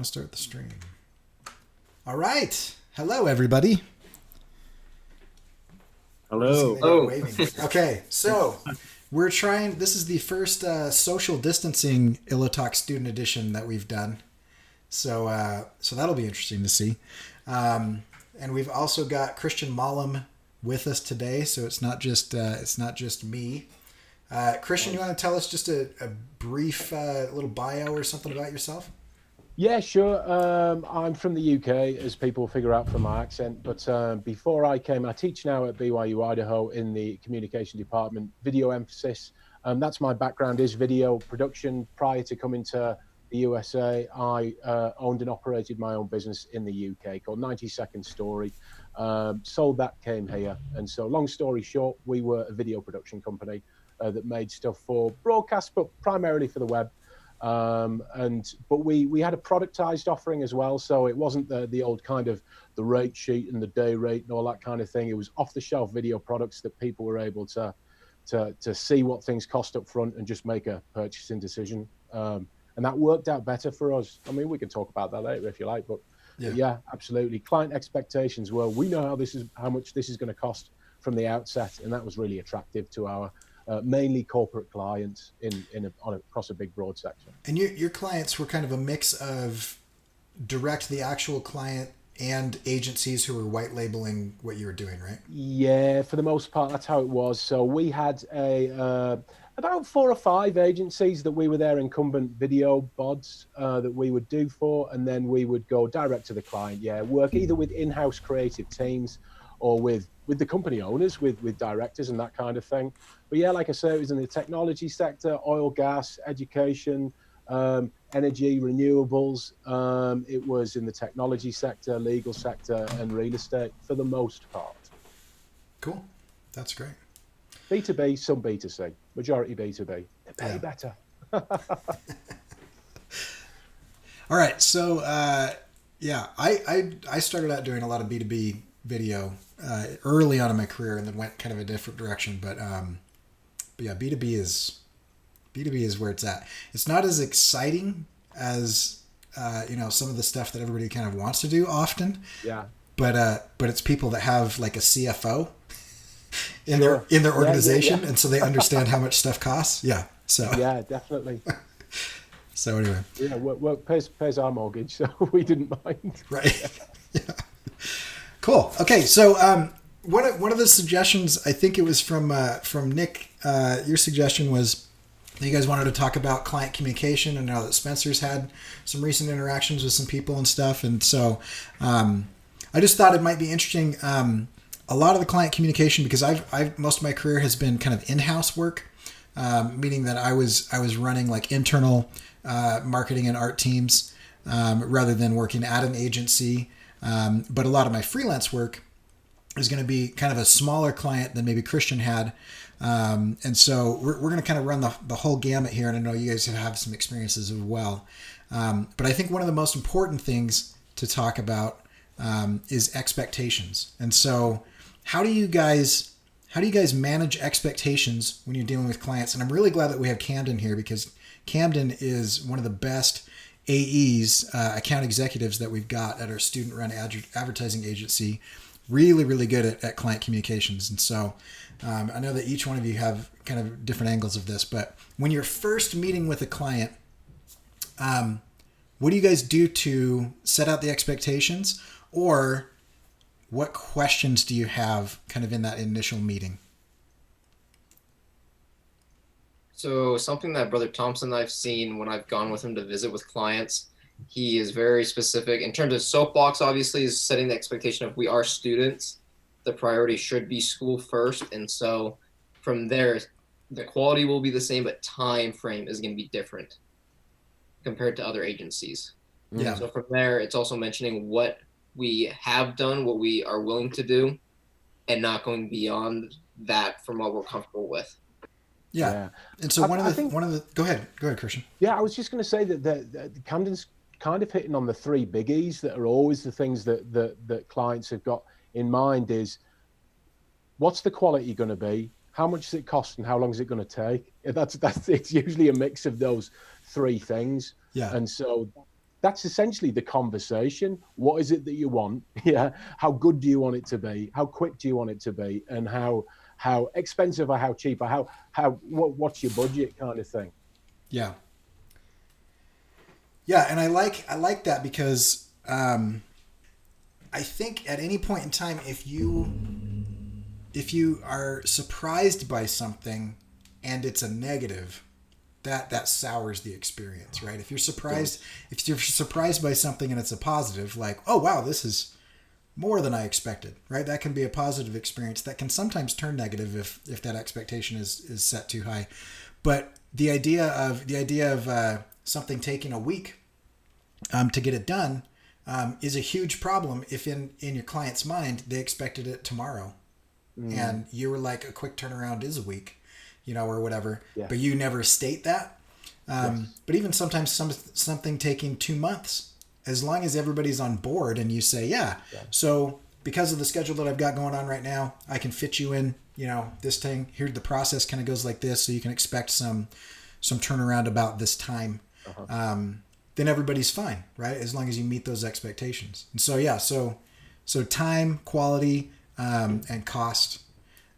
to start the stream. All right. Hello, everybody. Hello. Oh. Okay, so we're trying. This is the first social distancing Illo Talk student edition that we've done. So that'll be interesting to see. And we've also got Christian Mawlam with us today. So it's not just me. Christian, you want to tell us just a brief little bio or something about yourself? Yeah, sure. I'm from the UK, as people figure out from my accent. But before I came, I teach now at BYU Idaho in the communication department, video emphasis. That's my background is video production. Prior to coming to the USA, I owned and operated my own business in the UK called 90 Second Story. Sold that, came here. And so long story short, we were a video production company that made stuff for broadcast, but primarily for the web. But we had a productized offering as well, so it wasn't the old kind of the rate sheet and the day rate and all that kind of thing. It was off the shelf video products that people were able to see what things cost up front and just make a purchasing decision. And that worked out better for us. I mean, we can talk about that later if you like, but yeah, absolutely. Client expectations were, we know how much this is going to cost from the outset, and that was really attractive to our mainly corporate clients across a big broad section. And your clients were kind of a mix of direct the actual client and agencies who were white labeling what you were doing, right? Yeah, for the most part, that's how it was. So we had about 4 or 5 agencies that we were their incumbent video bods that we would do for, and then we would go direct to the client. Yeah, work either with in-house creative teams or with the company owners, with directors and that kind of thing. But yeah, like I say, it was in the technology sector, oil, gas, education, energy, renewables. It was in the technology sector, legal sector, and real estate for the most part. Cool. That's great. B2B, some B2C, majority B2B. They pay better. All right. So, I started out doing a lot of B2B video early on in my career, and then went kind of a different direction. But yeah, B2B is where it's at. It's not as exciting as some of the stuff that everybody kind of wants to do often. Yeah. But it's people that have like a CFO in their organization, and so they understand how much stuff costs. Yeah. So yeah, definitely. So anyway. Yeah, work pays our mortgage, so we didn't mind. Right. Yeah. Cool. Okay, so one of the suggestions, I think it was from Nick. Your suggestion was that you guys wanted to talk about client communication, and now that Spencer's had some recent interactions with some people and stuff, and so I just thought it might be interesting. A lot of the client communication, because I've most of my career has been kind of in-house work, meaning that I was running like internal marketing and art teams rather than working at an agency. But a lot of my freelance work is going to be kind of a smaller client than maybe Christian had. And so we're going to kind of run the whole gamut here. And I know you guys have some experiences as well. But I think one of the most important things to talk about is expectations. And so how do you guys manage expectations when you're dealing with clients? And I'm really glad that we have Camden here, because Camden is one of the best AEs, account executives that we've got at our student-run advertising agency. Really, really good at client communications. And so I know that each one of you have kind of different angles of this, but when you're first meeting with a client, what do you guys do to set out the expectations, or what questions do you have kind of in that initial meeting? So something that Brother Thompson I've seen when I've gone with him to visit with clients, he is very specific. In terms of soapbox, obviously, is setting the expectation of we are students. The priority should be school first. And so from there, the quality will be the same, but time frame is going to be different compared to other agencies. Yeah. So from there, it's also mentioning what we have done, what we are willing to do, and not going beyond that from what we're comfortable with. Yeah. And so one of the go ahead, Christian. Yeah, I was just going to say that Camden's kind of hitting on the 3 biggies that are always the things that clients have got in mind is, what's the quality going to be? How much does it cost, and how long is it going to take? It's usually a mix of those 3 things. Yeah. And so that's essentially the conversation. What is it that you want? Yeah. How good do you want it to be? How quick do you want it to be? And how expensive or how cheap or what's your budget kind of thing. Yeah. Yeah, and I like that because I think at any point in time, if you are surprised by something and it's a negative, that sours the experience, right? If you're surprised by something and it's a positive, like, oh wow, this is more than I expected, right? That can be a positive experience that can sometimes turn negative if that expectation is set too high. But the idea of something taking a week to get it done is a huge problem if in your client's mind they expected it tomorrow, and you were like, a quick turnaround is a week, or whatever. Yeah. But you never state that. Yes. But even sometimes something taking 2 months, as long as everybody's on board and you say, yeah. So because of the schedule that I've got going on right now, I can fit you in, this thing here. The process kind of goes like this, so you can expect some turnaround about this time. Uh-huh. Then everybody's fine, right? As long as you meet those expectations. And so, yeah, so time, quality, and cost,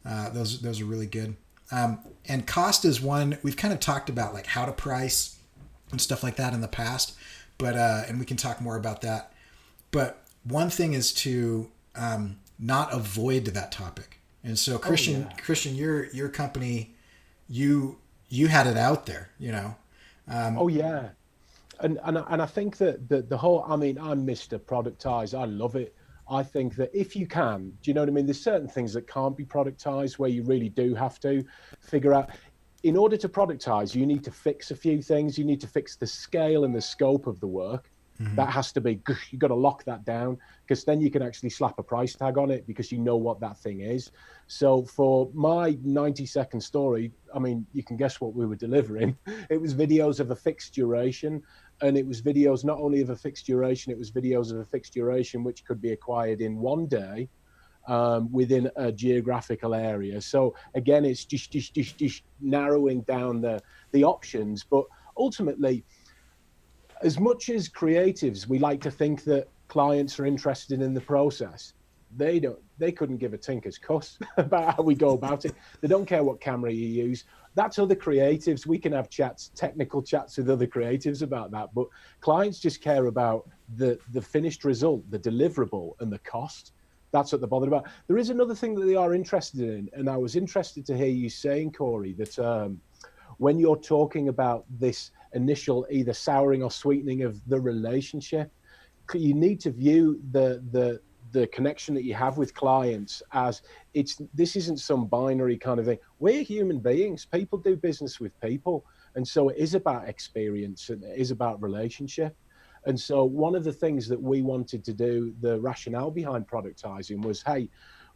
those are really good. And cost is one we've kind of talked about, like how to price and stuff like that in the past, but and we can talk more about that. But one thing is to not avoid that topic. And so Christian, your company, you had it out there, And I think that the whole, I'm Mr. Productize. I love it. I think that if you can, do you know what I mean? There's certain things that can't be productized where you really do have to figure out. In order to productize, you need to fix a few things. You need to fix the scale and the scope of the work. Mm-hmm. That has to be, you've got to lock that down, because then you can actually slap a price tag on it because you know what that thing is. So for my 90-second story, you can guess what we were delivering. It was videos of a fixed duration. And it was videos not only of a fixed duration, it was videos of a fixed duration which could be acquired in one day within a geographical area. So again, it's just narrowing down the options. But ultimately, as much as creatives, we like to think that clients are interested in the process. They couldn't give a tinker's cuss about how we go about it. They don't care what camera you use. That's other creatives. We can have technical chats with other creatives about that. But clients just care about the finished result, the deliverable, and the cost. That's what they're bothered about. There is another thing that they are interested in, and I was interested to hear you saying, Cory, that when you're talking about this initial either souring or sweetening of the relationship, you need to view the connection that you have with clients as this isn't some binary kind of thing. We're human beings. People do business with people. And so it is about experience and it is about relationship. And so one of the things that we wanted to do, the rationale behind productizing was, hey,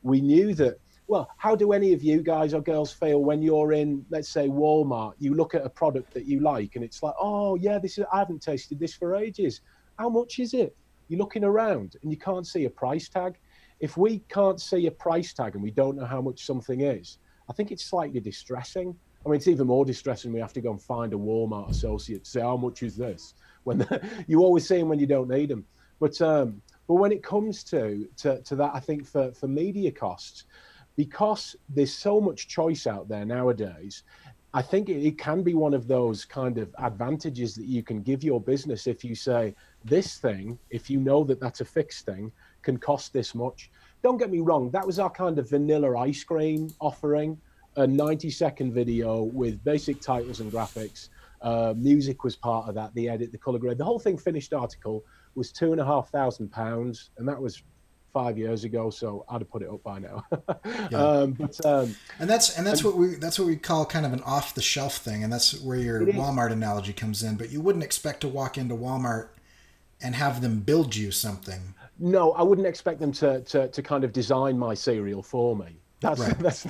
we knew that, well, how do any of you guys or girls feel when you're in, let's say, Walmart, you look at a product that you like and it's like, oh yeah, I haven't tasted this for ages. How much is it? You're looking around and you can't see a price tag. If we can't see a price tag and we don't know how much something is, I think it's slightly distressing. It's even more distressing. We have to go and find a Walmart associate to say, how much is this? When you always see them when you don't need them. But when it comes to that, I think for media costs, because there's so much choice out there nowadays, I think it can be one of those kind of advantages that you can give your business if you say, this thing, if you know that that's a fixed thing, can cost this much. Don't get me wrong, that was our kind of vanilla ice cream offering, a 90-second video with basic titles and graphics. Music was part of that, the edit, the color grade. The whole thing, finished article, was £2,500, and that was 5 years ago, so I'd have put it up by now. Yeah. And that's what we call kind of an off the shelf thing, and that's where your Walmart analogy comes in. But you wouldn't expect to walk into Walmart and have them build you something. No, I wouldn't expect them to kind of design my cereal for me. That's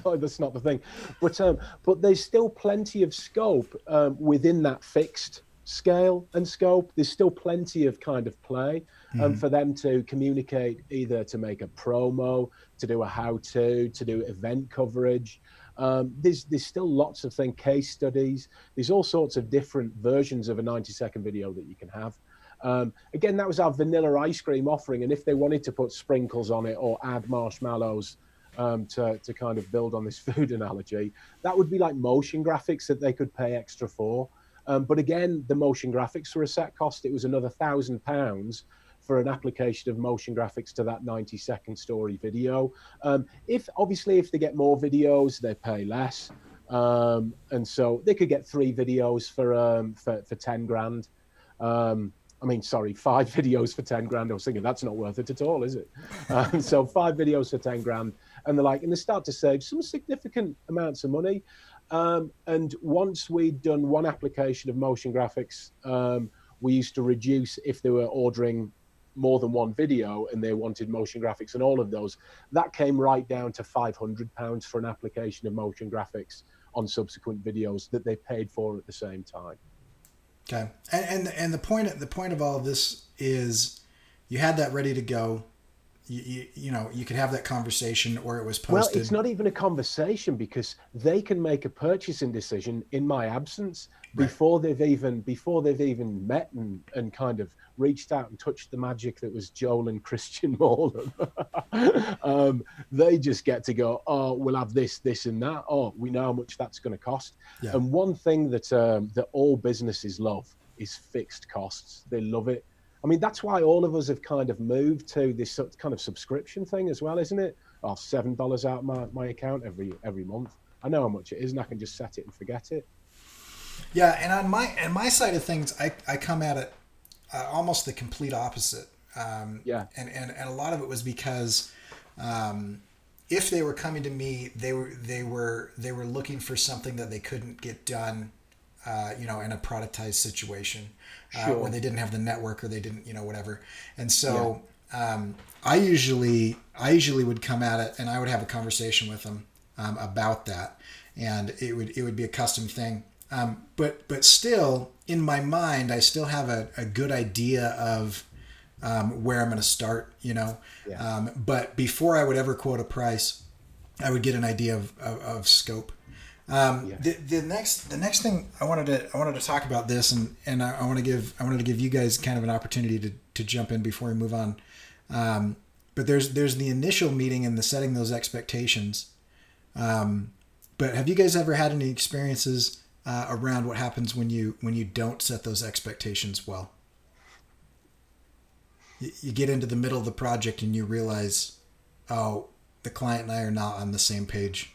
not the thing. But there's still plenty of scope within that fixed scale and scope. There's still plenty of kind of play for them to communicate, either to make a promo, to do a how-to, to do event coverage. There's still lots of things, case studies. There's all sorts of different versions of a 90-second video that you can have. Again, that was our vanilla ice cream offering. And if they wanted to put sprinkles on it or add marshmallows to kind of build on this food analogy, that would be like motion graphics that they could pay extra for. But again, the motion graphics were a set cost. It was another £1,000 for an application of motion graphics to that 90-second story video. If they get more videos, they pay less. And so they could get 3 videos for 10 grand. 5 videos for 10 grand. I was thinking that's not worth it at all, is it? So 5 videos for 10 grand. And they start to save some significant amounts of money. And once we'd done one application of motion graphics, we used to reduce if they were ordering more than one video and they wanted motion graphics and all of those, that came right down to £500 for an application of motion graphics on subsequent videos that they paid for at the same time. Okay. And the point of all of this is you had that ready to go. You could have that converson, or it was posted. Well, it's not even a conversation because they can make a purchasing decision in my absence before they've even met and kind of reached out and touched the magic that was Joel and Christian Mawlam. They just get to go, oh, we'll have this, and that. Oh, we know how much that's going to cost. Yeah. And one thing that all businesses love is fixed costs. They love it. I mean, that's why all of us have kind of moved to this kind of subscription thing as well, isn't it? Oh, $7 out of my account every month. I know how much it is, and I can just set it and forget it. Yeah, and on my side of things, I come at it almost the complete opposite. And a lot of it was because if they were coming to me, they were looking for something that they couldn't get done, in a productized situation. Sure. Or they didn't have the network, or they didn't, whatever. And so I usually would come at it, and I would have a conversation with them about that, and it would be a custom thing. But still, in my mind, I still have a good idea of where I'm going to start. But before I would ever quote a price, I would get an idea of scope. The next thing I wanted to talk about this, and I wanted to give you guys kind of an opportunity to jump in before we move on. But there's the initial meeting and the setting those expectations. But have you guys ever had any experiences around what happens when you don't set those expectations well? You get into the middle of the project and you realize, oh, the client and I are not on the same page.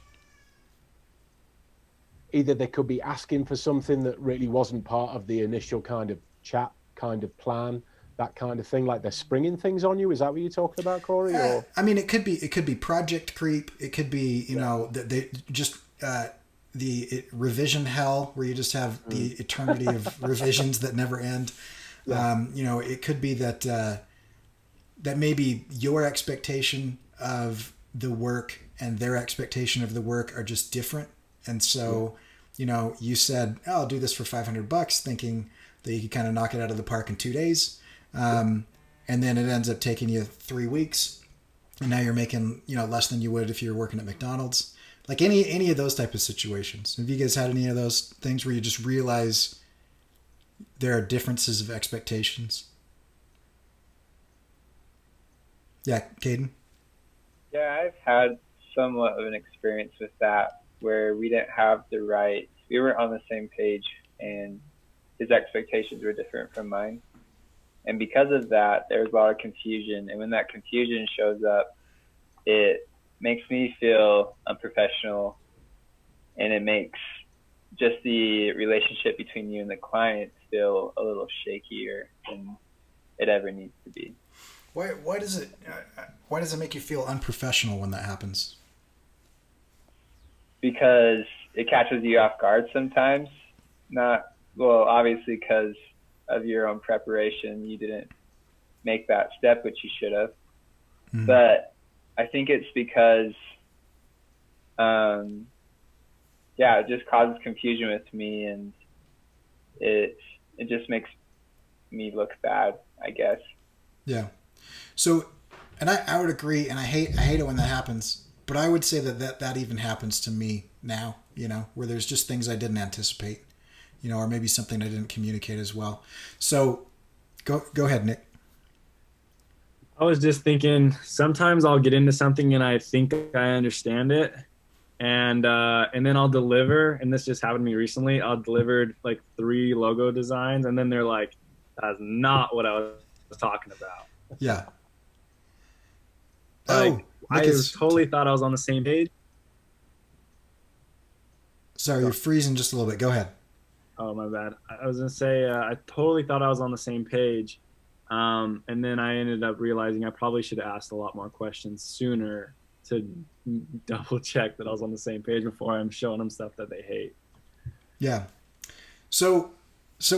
Either they could be asking for something that really wasn't part of the initial kind of chat, kind of plan, that kind of thing, like they're springing things on you. Is that what you're talking about, Cory? Or? I mean, it could be project creep. It could be, they just the revision hell, where you just have the eternity of revisions that never end. Yeah. It could be that maybe your expectation of the work and their expectation of the work are just different. And so, you said, oh, I'll do this for $500, thinking that you could kind of knock it out of the park in 2 days. And then it ends up taking you 3 weeks. And now you're making, less than you would if you were working at McDonald's. Like any of those type of situations. Have you guys had any of those things where you just realize there are differences of expectations? Yeah, Caden? Yeah, I've had somewhat of an experience with that, where we didn't have we weren't on the same page, and his expectations were different from mine. And because of that, there was a lot of confusion. And when that confusion shows up, it makes me feel unprofessional, and it makes just the relationship between you and the client feel a little shakier than it ever needs to be. Why does it make you feel unprofessional when that happens? Because it catches you off guard sometimes. Obviously because of your own preparation, you didn't make that step, which you should have. Mm-hmm. But I think it's because, it just causes confusion with me, and it just makes me look bad, I guess. Yeah. So, and I would agree, and I hate it when that happens. But I would say that even happens to me now, where there's just things I didn't anticipate, or maybe something I didn't communicate as well. So Go ahead, Nick. I was just thinking sometimes I'll get into something and I think I understand it, and then I'll deliver, and this just happened to me recently. I delivered like 3 logo designs, and then they're like, that's not what I was talking about. Yeah. Like, I totally thought I was on the same page. Sorry, you're freezing just a little bit. Go ahead. Oh, my bad. I was going to say, I totally thought I was on the same page. And then I ended up realizing I probably should have asked a lot more questions sooner to double check that I was on the same page before I'm showing them stuff that they hate. Yeah. So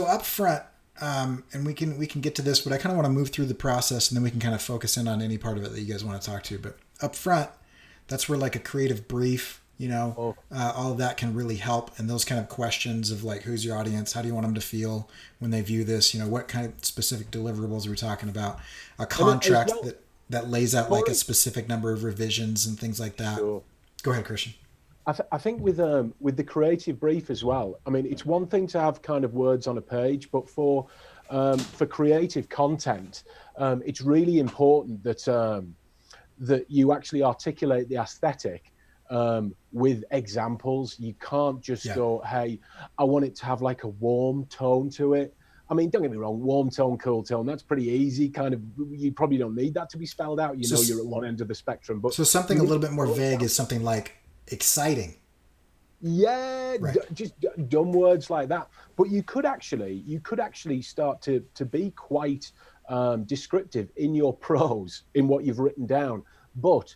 up front, and we can get to this, but I kind of want to move through the process and then we can kind of focus in on any part of it that you guys want to talk to. But up front, that's where like a creative brief, all of that can really help. And those kind of questions of like, who's your audience? How do you want them to feel when they view this? What kind of specific deliverables are we talking about? A contract that lays out like a specific number of revisions and things like that. Sure. Go ahead, Christian. I think with the creative brief as well, I mean, it's one thing to have kind of words on a page, but for creative content, it's really important that you actually articulate the aesthetic with examples. You can't just go, hey, I want it to have like a warm tone to it. I mean, don't get me wrong, warm tone, cool tone, that's pretty easy. Kind of, you probably don't need that to be spelled out. You're at one end of the spectrum. But so something a little bit more vague is something like exciting. Yeah, right. Just dumb words like that. But you could actually start to be quite descriptive in your prose, in what you've written down. But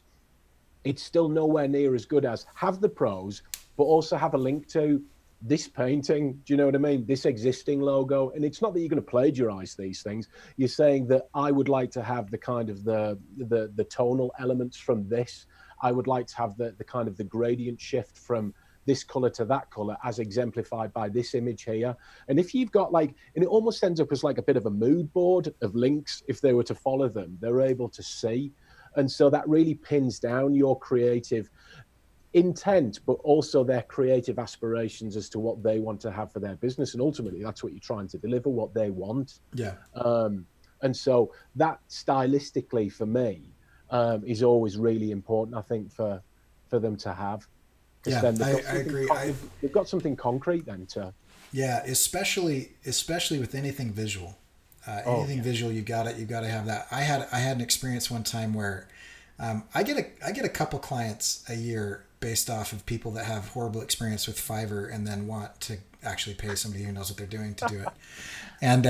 it's still nowhere near as good as have the prose, but also have a link to this painting. Do you know what I mean? This existing logo. And it's not that you're going to plagiarize these things. You're saying that I would like to have the kind of the tonal elements from this. I would like to have the kind of the gradient shift from this color to that color as exemplified by this image here. And if you've got and it almost ends up as like a bit of a mood board of links. If they were to follow them, they're able to see. And so that really pins down your creative intent, but also their creative aspirations as to what they want to have for their business. And ultimately that's what you're trying to deliver, what they want. Yeah. And so that stylistically for me is always really important, I think, for them to have. Yeah, I agree. They've got something concrete then to. Yeah, especially with anything visual. Visual, you got to have that. I had an experience one time where I get a couple clients a year based off of people that have horrible experience with Fiverr and then want to actually pay somebody who knows what they're doing to do it. And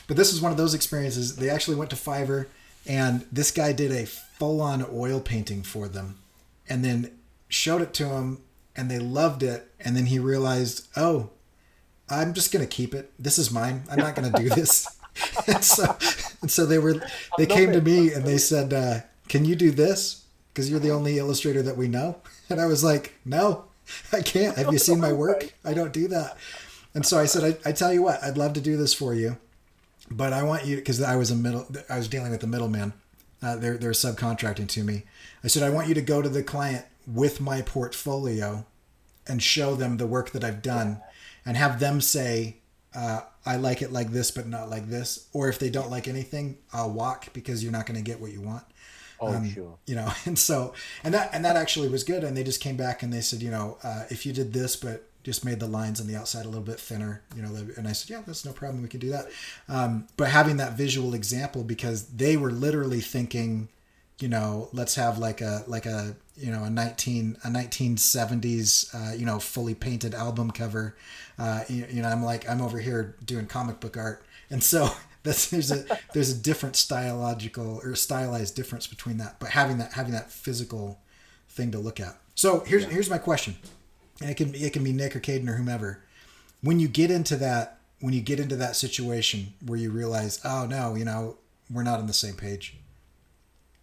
but this is one of those experiences. They actually went to Fiverr and this guy did a full-on oil painting for them, and then showed it to him and they loved it. And then he realized, oh, I'm just going to keep it. This is mine. I'm not going to do this. and so they came to me and they said, can you do this? Because you're the only illustrator that we know. And I was like, no, I can't. Have you seen my work? I don't do that. And so I said, I tell you what, I'd love to do this for you, but I want you, because I was dealing with the middleman. They're subcontracting to me. I said, I want you to go to the client with my portfolio and show them the work that I've done and have them say, I like it like this, but not like this. Or if they don't like anything, I'll walk because you're not going to get what you want. Sure. And that actually was good. And they just came back and they said, if you did this, but just made the lines on the outside a little bit thinner, and I said, yeah, that's no problem. We can do that. But having that visual example, because they were literally thinking, let's have like a 1970s, fully painted album cover. I'm over here doing comic book art. And so there's a different stylized difference between that, but having that physical thing to look at. So here's my question. And it can be Nick or Caden or whomever. When you get into that situation where you realize, oh no, we're not on the same page.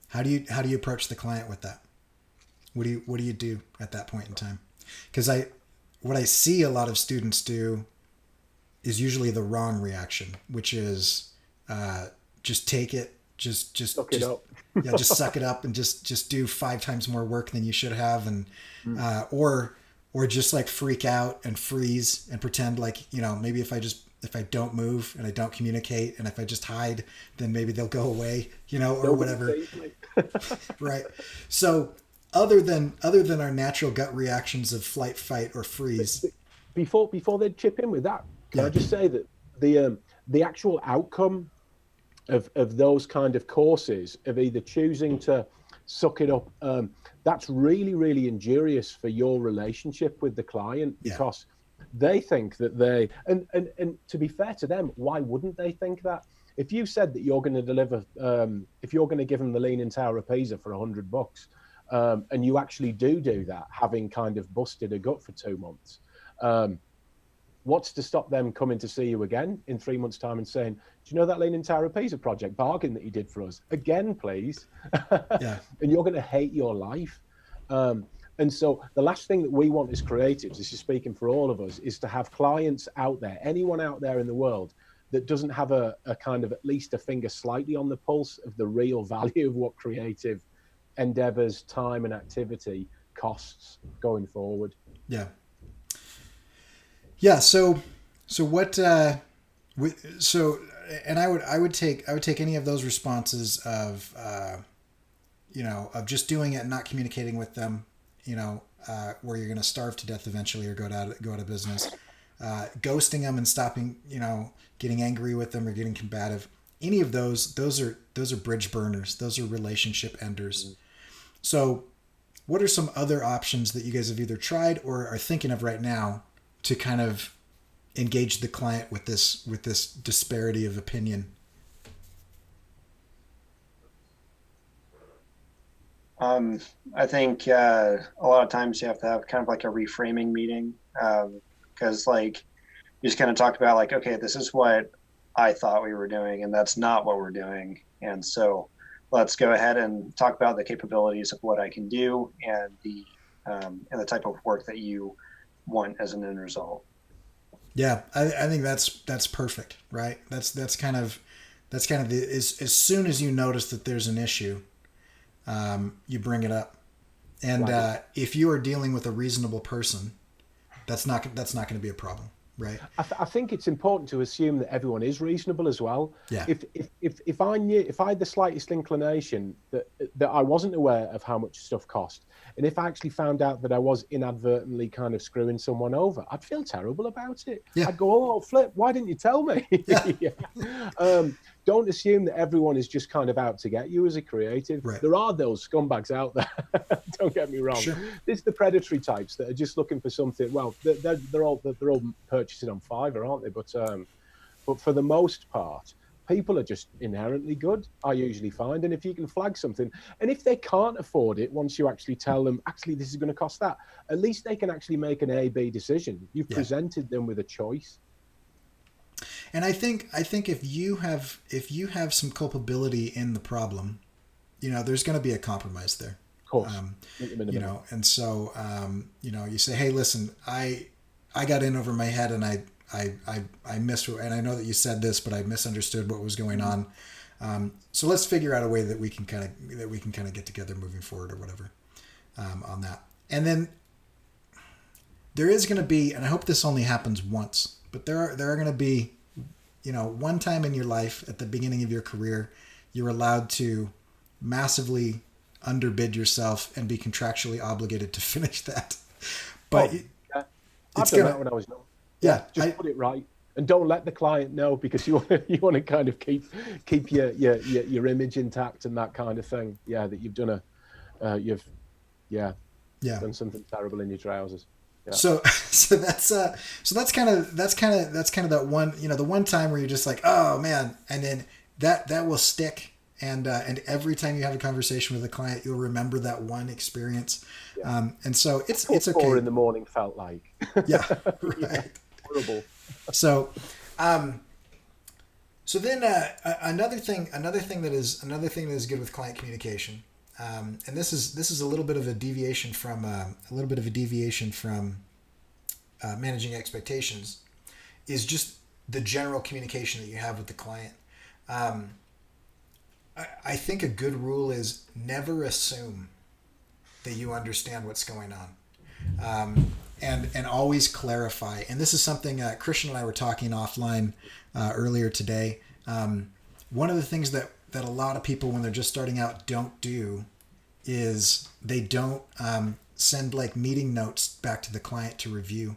How do you approach the client with that? What do you do at that point in time? Because what I see a lot of students do is usually the wrong reaction, which is just take it, just suck it up. Yeah, just suck it up and just do 5 times more work than you should have, and or just like freak out and freeze and pretend like, maybe if I just if I don't move and I don't communicate, and if I just hide, then maybe they'll go away, or whatever. Right. So other than our natural gut reactions of flight, fight, or freeze. Before they chip in with that, can I just say that the actual outcome of those kind of courses, of either choosing to suck it up, that's really, really injurious for your relationship with the client, because they think that and to be fair to them, why wouldn't they think that? If you said that you're going to deliver, if you're going to give them the Leaning Tower of Pisa for $100, and you actually do that, having kind of busted a gut for 2 months, what's to stop them coming to see you again in 3 months' time and saying, do you know that Leaning Tower of Pisa project bargain that you did for us? Again, please. And you're going to hate your life. And so the last thing that we want as creatives, this is speaking for all of us, is to have clients out there, anyone out there in the world that doesn't have a kind of at least a finger slightly on the pulse of the real value of what creative endeavors, time and activity costs going forward. Yeah. Yeah. So what, and I would take any of those responses of, of just doing it and not communicating with them, where you're going to starve to death eventually or go out of business, ghosting them and stopping, getting angry with them or getting combative. Any of those are bridge burners. Those are relationship enders. Mm-hmm. So what are some other options that you guys have either tried or are thinking of right now to kind of engage the client with this disparity of opinion? I think a lot of times you have to have kind of like a reframing meeting, because like you just kind of talked about like, okay, this is what I thought we were doing and that's not what we're doing. And so let's go ahead and talk about the capabilities of what I can do and the type of work that you want as an end result. Yeah, I think that's perfect, right? That's kind of as soon as you notice that there's an issue, you bring it up, and if you are dealing with a reasonable person, that's not going to be a problem, right? I think it's important to assume that everyone is reasonable as well. Yeah. If I had the slightest inclination that I wasn't aware of how much stuff cost, and if I actually found out that I was inadvertently kind of screwing someone over, I'd feel terrible about it. Yeah. I'd go, oh, flip, why didn't you tell me? Yeah. Don't assume that everyone is just kind of out to get you as a creative. Right. There are those scumbags out there. Don't get me wrong. Sure. There's the predatory types that are just looking for something. Well, they're all purchasing on Fiverr, aren't they? But for the most part, people are just inherently good, I usually find. And if you can flag something, and if they can't afford it, once you actually tell them, actually, this is going to cost that, at least they can actually make an A-B decision. You've presented them with a choice. And I think if you have some culpability in the problem, there's going to be a compromise there. Of course. And so, you say, hey, listen, I got in over my head and I missed, and I know that you said this, but I misunderstood what was going on. So let's figure out a way that we can kind of get together moving forward or whatever, on that. And then there is going to be, and I hope this only happens once, but there are going to be, one time in your life at the beginning of your career, you're allowed to massively underbid yourself and be contractually obligated to finish that. But I've done that when I was young. Yeah, just put it right, and don't let the client know, because you want to kind of keep your image intact and that kind of thing. Yeah, that you've done done something terrible in your trousers. Yeah. So that's kind of that one, the one time where you're just like, oh man, and then that will stick, and every time you have a conversation with a client, you'll remember that one experience. Yeah. And so it's okay. 4 in the morning felt like. Yeah, right. Horrible. So then another thing that is good with client communication, and this is a little bit of a deviation from managing expectations, is just the general communication that you have with the client. I think a good rule is never assume that you understand what's going on. and always clarify. And this is something Christian and I were talking offline earlier today. One of the things that a lot of people, when they're just starting out, don't do is they don't send like meeting notes back to the client to review.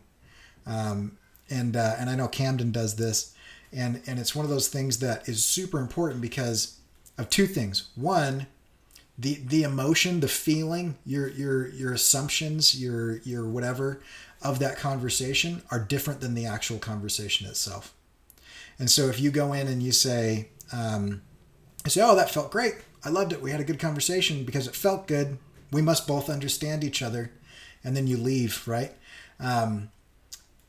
And I know Camden does this, and it's one of those things that is super important because of two things. One, the emotion, the feeling, your assumptions, your whatever of that conversation are different than the actual conversation itself. And so if you go in and you say, oh, that felt great, I loved it, we had a good conversation because it felt good, we must both understand each other, and then you leave, right?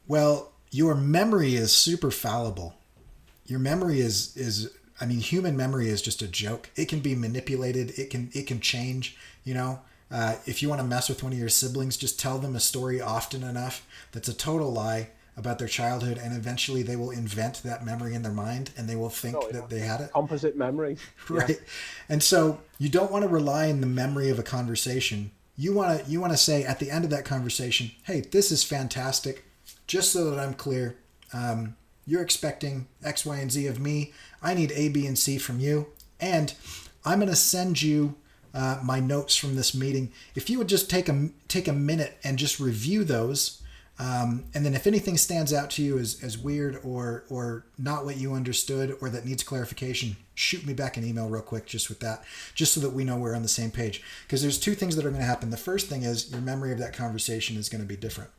Well, your memory is super fallible. Your memory is I mean, human memory is just a joke. It can be manipulated. It can change. If you want to mess with one of your siblings, just tell them a story often enough that's a total lie about their childhood, and eventually they will invent that memory in their mind, and they will think that they had it. Composite memory. Right. Yeah. And so you don't want to rely on the memory of a conversation. You want to say at the end of that conversation, hey, this is fantastic. Just so that I'm clear, you're expecting X, Y, and Z of me. I need A, B, and C from you. And I'm going to send you my notes from this meeting. If you would just take a minute and just review those, and then if anything stands out to you as weird or not what you understood or that needs clarification, shoot me back an email real quick just with that, just so that we know we're on the same page. Because there's two things that are going to happen. The first thing is your memory of that conversation is going to be different.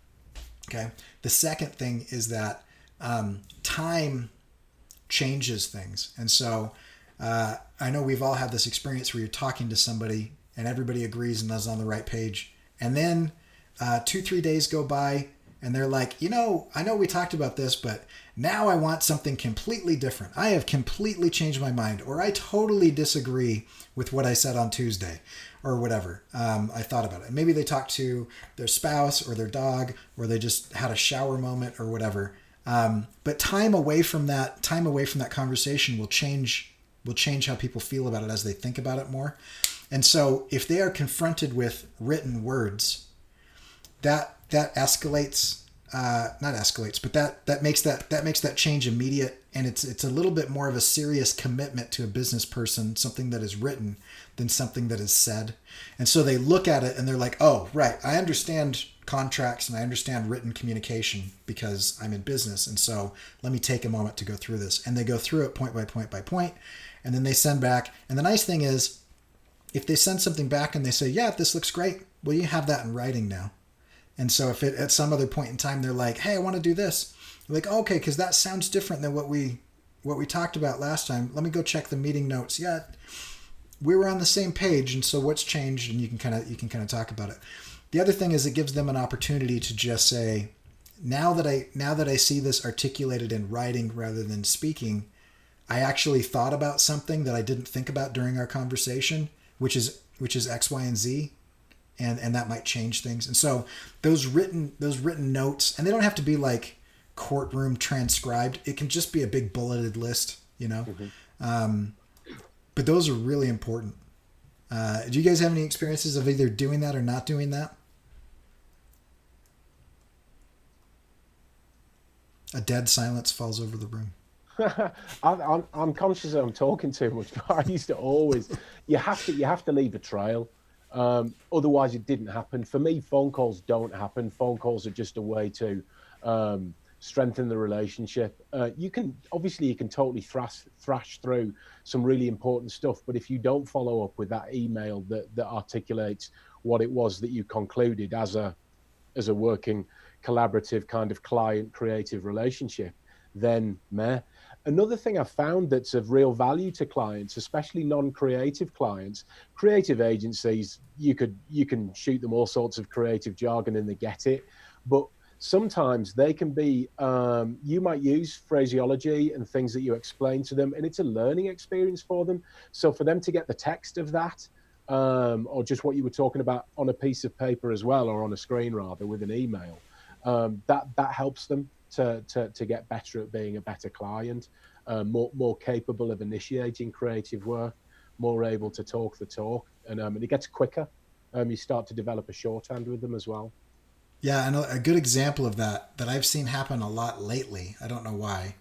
Okay. The second thing is that time changes things. And so I know we've all had this experience where you're talking to somebody and everybody agrees and is on the right page. And then 2-3 days go by and they're like, I know we talked about this, but now I want something completely different. I have completely changed my mind, or I totally disagree with what I said on Tuesday, or whatever. I thought about it. Maybe they talked to their spouse or their dog, or they just had a shower moment or whatever. But time away from that conversation will change how people feel about it as they think about it more. And so if they are confronted with written words, that escalates, not escalates, but that makes that change immediate. And it's a little bit more of a serious commitment to a business person, something that is written than something that is said. And so they look at it and they're like, oh, right, I understand contracts and I understand written communication because I'm in business. And so let me take a moment to go through this. And they go through it point by point by point. And then they send back. And the nice thing is, if they send something back and they say, yeah, this looks great, well, you have that in writing now. And so if at some other point in time they're like, hey, I want to do this, you're like, okay, because that sounds different than what we talked about last time. Let me go check the meeting notes. Yeah, we were on the same page, and so what's changed? And you can kind of talk about it. The other thing is it gives them an opportunity to just say, now that I see this articulated in writing rather than speaking, I actually thought about something that I didn't think about during our conversation, which is X, Y, and Z. And that might change things. And so those written notes, and they don't have to be like courtroom transcribed. It can just be a big bulleted list, Mm-hmm. But those are really important. Do you guys have any experiences of either doing that or not doing that? A dead silence falls over the room. I'm conscious that I'm talking too much, but I used to always, you have to leave a trail. Otherwise it didn't happen. For me, phone calls don't happen. Phone calls are just a way to strengthen the relationship. You can totally thrash through some really important stuff, but if you don't follow up with that email that articulates what it was that you concluded as a working collaborative kind of client creative relationship, then meh. Another thing I've found that's of real value to clients, especially non-creative clients, creative agencies, you can shoot them all sorts of creative jargon and they get it. But sometimes they can be, you might use phraseology and things that you explain to them, and it's a learning experience for them. So for them to get the text of that, or just what you were talking about on a piece of paper as well, or on a screen rather with an email, that helps them to get better at being a better client, more capable of initiating creative work, more able to talk the talk, and it gets quicker. You start to develop a shorthand with them as well. Yeah, and a good example of that I've seen happen a lot lately. I don't know why,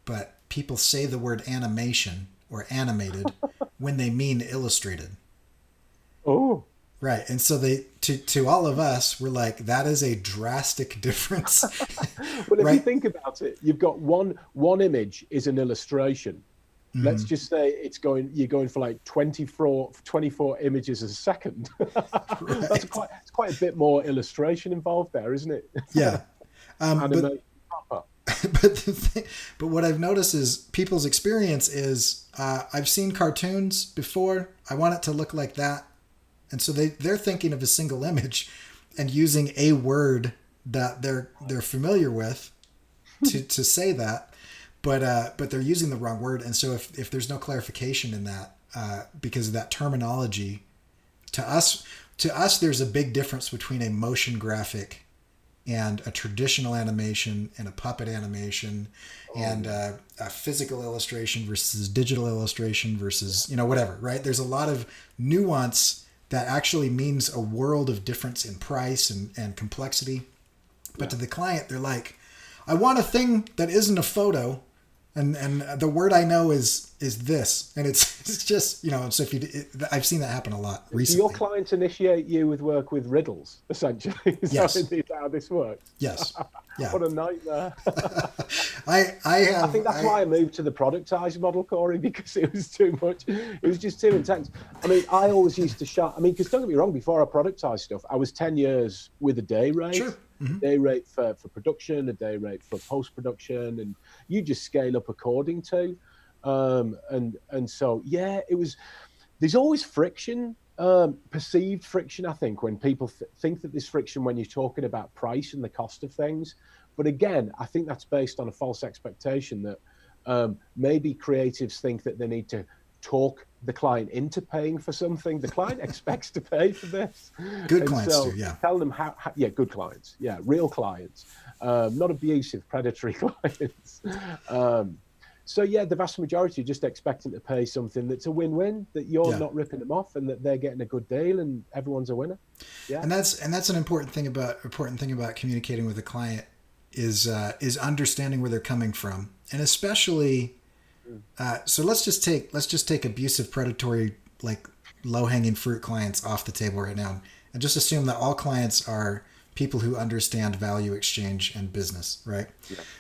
but people say the word animation or animated when they mean illustrated. Oh, Right, and so they to all of us, we're like, that is a drastic difference, well, if you right? think about it, you've got one image is an illustration. Let's Mhm. just say you're going for like 24 images a second. That's Right. quite a bit more illustration involved there, isn't it? Yeah, but Animation proper. but what I've noticed is people's experience is I've seen cartoons before. I want it to look like that, and so they're thinking of a single image and using a word that they're familiar with to say that, but they're using the wrong word, and so if there's no clarification in that because of that terminology, to us there's a big difference between a motion graphic and a traditional animation and a puppet animation and a physical illustration versus digital illustration versus whatever, right? There's a lot of nuance that actually means a world of difference in price and complexity. But to the client, they're like, I want a thing that isn't a photo, and the word I know is this, and it's just so I've seen that happen a lot recently. Your clients initiate you with work with riddles, essentially. Is Yes. that indeed how this works? Yes. Yeah. What a nightmare. I think that's why I moved to the productized model, Corey, because it was too much. It was just too intense. I mean, I always used to shout. I mean, because don't get me wrong, before I productized stuff, I was 10 years with a day rate. Sure. Mm-hmm. Day rate for production, a day rate for post-production, and you just scale up according to. And so, yeah, it was, there's always friction, perceived friction, I think, when people think that there's friction when you're talking about price and the cost of things. But again, I think that's based on a false expectation that maybe creatives think that they need to talk the client into paying for something. The client expects to pay for this. Good And clients so do, yeah. Tell them yeah, good clients. Yeah, real clients. Not abusive, predatory clients. So yeah, the vast majority are just expecting to pay something that's a win-win, that you're not ripping them off and that they're getting a good deal and everyone's a winner. Yeah. And that's an important thing about communicating with a client is understanding where they're coming from. And especially so let's just take abusive, predatory, like low-hanging fruit clients off the table right now, and just assume that all clients are people who understand value exchange and business, right?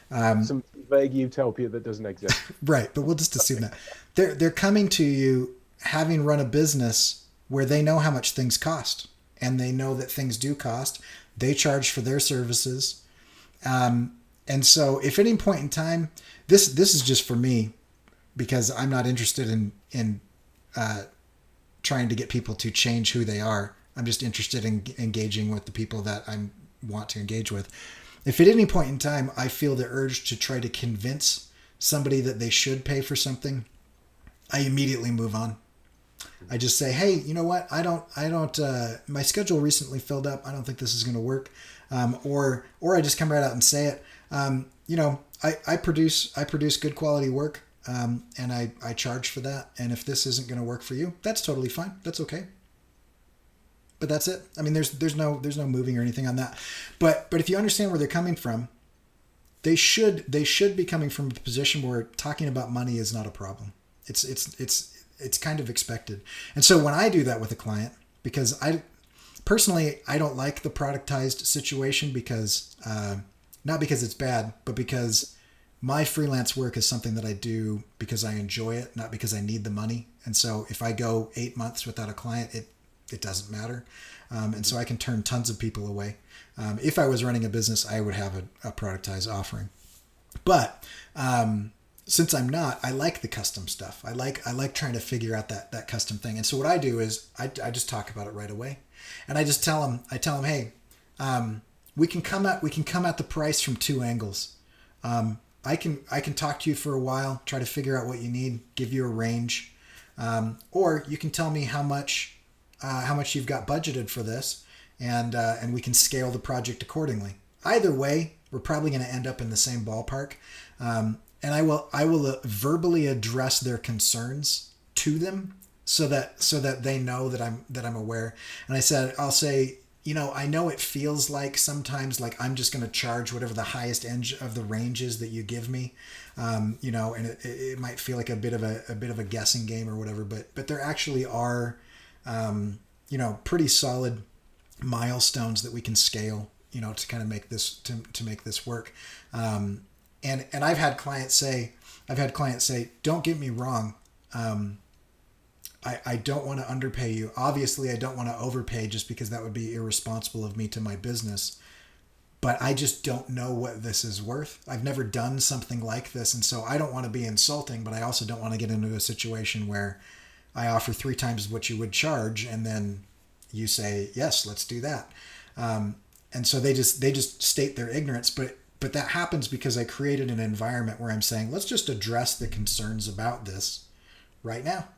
Yeah. Some vague utopia that doesn't exist. Right, but we'll just assume that they're coming to you having run a business where they know how much things cost, and they know that things do cost. They charge for their services, and so if at any point in time, this is just for me, because I'm not interested in trying to get people to change who they are. I'm just interested in engaging with the people that I want to engage with. If at any point in time I feel the urge to try to convince somebody that they should pay for something, I immediately move on. I just say, hey, you know what? I don't, my schedule recently filled up. I don't think this is going to work. Or I just come right out and say it. I produce good quality work. And I charge for that. And if this isn't going to work for you, that's totally fine. That's okay. But that's it. I mean, there's no moving or anything on that. But if you understand where they're coming from, they should be coming from a position where talking about money is not a problem. It's kind of expected. And so when I do that with a client, because I don't like the productized situation, because not because it's bad, but because my freelance work is something that I do because I enjoy it, not because I need the money. And so if I go 8 months without a client, it doesn't matter. And so I can turn tons of people away. If I was running a business, I would have a productized offering. But since I'm not, I like the custom stuff. I like trying to figure out that custom thing. And so what I do is I just talk about it right away. And I just tell them, hey, we can come at the price from two angles. I can talk to you for a while, try to figure out what you need, give you a range, or you can tell me how much you've got budgeted for this, and we can scale the project accordingly. Either way, we're probably going to end up in the same ballpark, and I will verbally address their concerns to them so that they know that I'm aware. And I'll say, I know it feels like sometimes like I'm just going to charge whatever the highest end of the range is that you give me, and it might feel like a bit of a guessing game or whatever, but there actually are, pretty solid milestones that we can scale, to kind of make this to make this work. And I've had clients say, don't get me wrong. I don't want to underpay you. Obviously, I don't want to overpay just because that would be irresponsible of me to my business. But I just don't know what this is worth. I've never done something like this. And so I don't want to be insulting, but I also don't want to get into a situation where I offer 3 times what you would charge. And then you say, yes, let's do that. And so they just state their ignorance. But that happens because I created an environment where I'm saying, let's just address the concerns about this right now,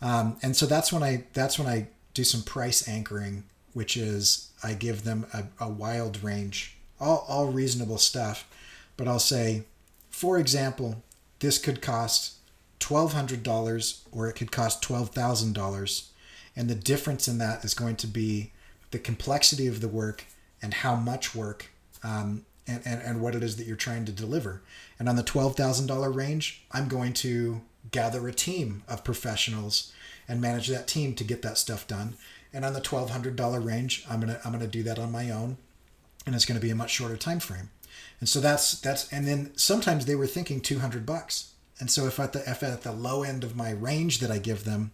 and so that's when I do some price anchoring, which is I give them a wild range, all reasonable stuff, but I'll say, for example, this could cost $1,200 or it could cost $12,000, and the difference in that is going to be the complexity of the work and how much work, and what it is that you're trying to deliver. And on the $12,000 range, I'm going to gather a team of professionals and manage that team to get that stuff done. And on the $1,200 range, I'm gonna do that on my own, and it's going to be a much shorter time frame. And so that's and then sometimes they were thinking $200. And so if at the low end of my range that I give them,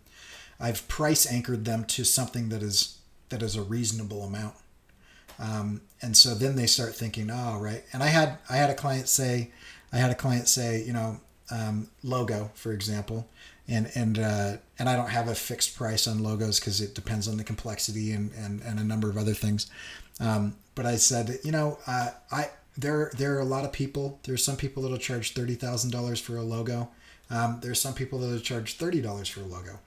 I've price anchored them to something that is a reasonable amount. And so then they start thinking, oh, right. And I had a client say, logo, for example, and I don't have a fixed price on logos because it depends on the complexity and a number of other things. But I said, there are a lot of people. There's some people that'll charge $30,000 for a logo. There's some people that'll charge $30 for a logo.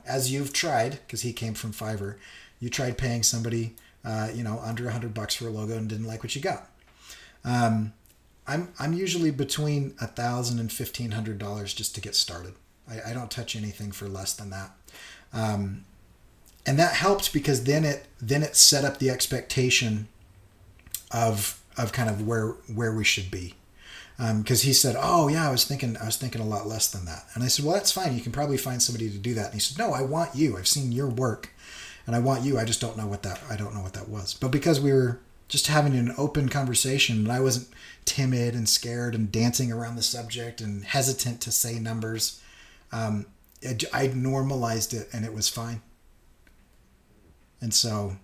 As you've tried, because he came from Fiverr, you tried paying somebody, under $100 for a logo and didn't like what you got. I'm usually between $1,000 and $1,500 just to get started. I don't touch anything for less than that. And that helped because then it set up the expectation of kind of where we should be. Because he said, oh yeah, I was thinking a lot less than that. And I said, well, that's fine. You can probably find somebody to do that. And he said, no, I want you. I've seen your work and I want you. I just don't know what that was. But because we were just having an open conversation and I wasn't timid and scared and dancing around the subject and hesitant to say numbers, I normalized it and it was fine. And so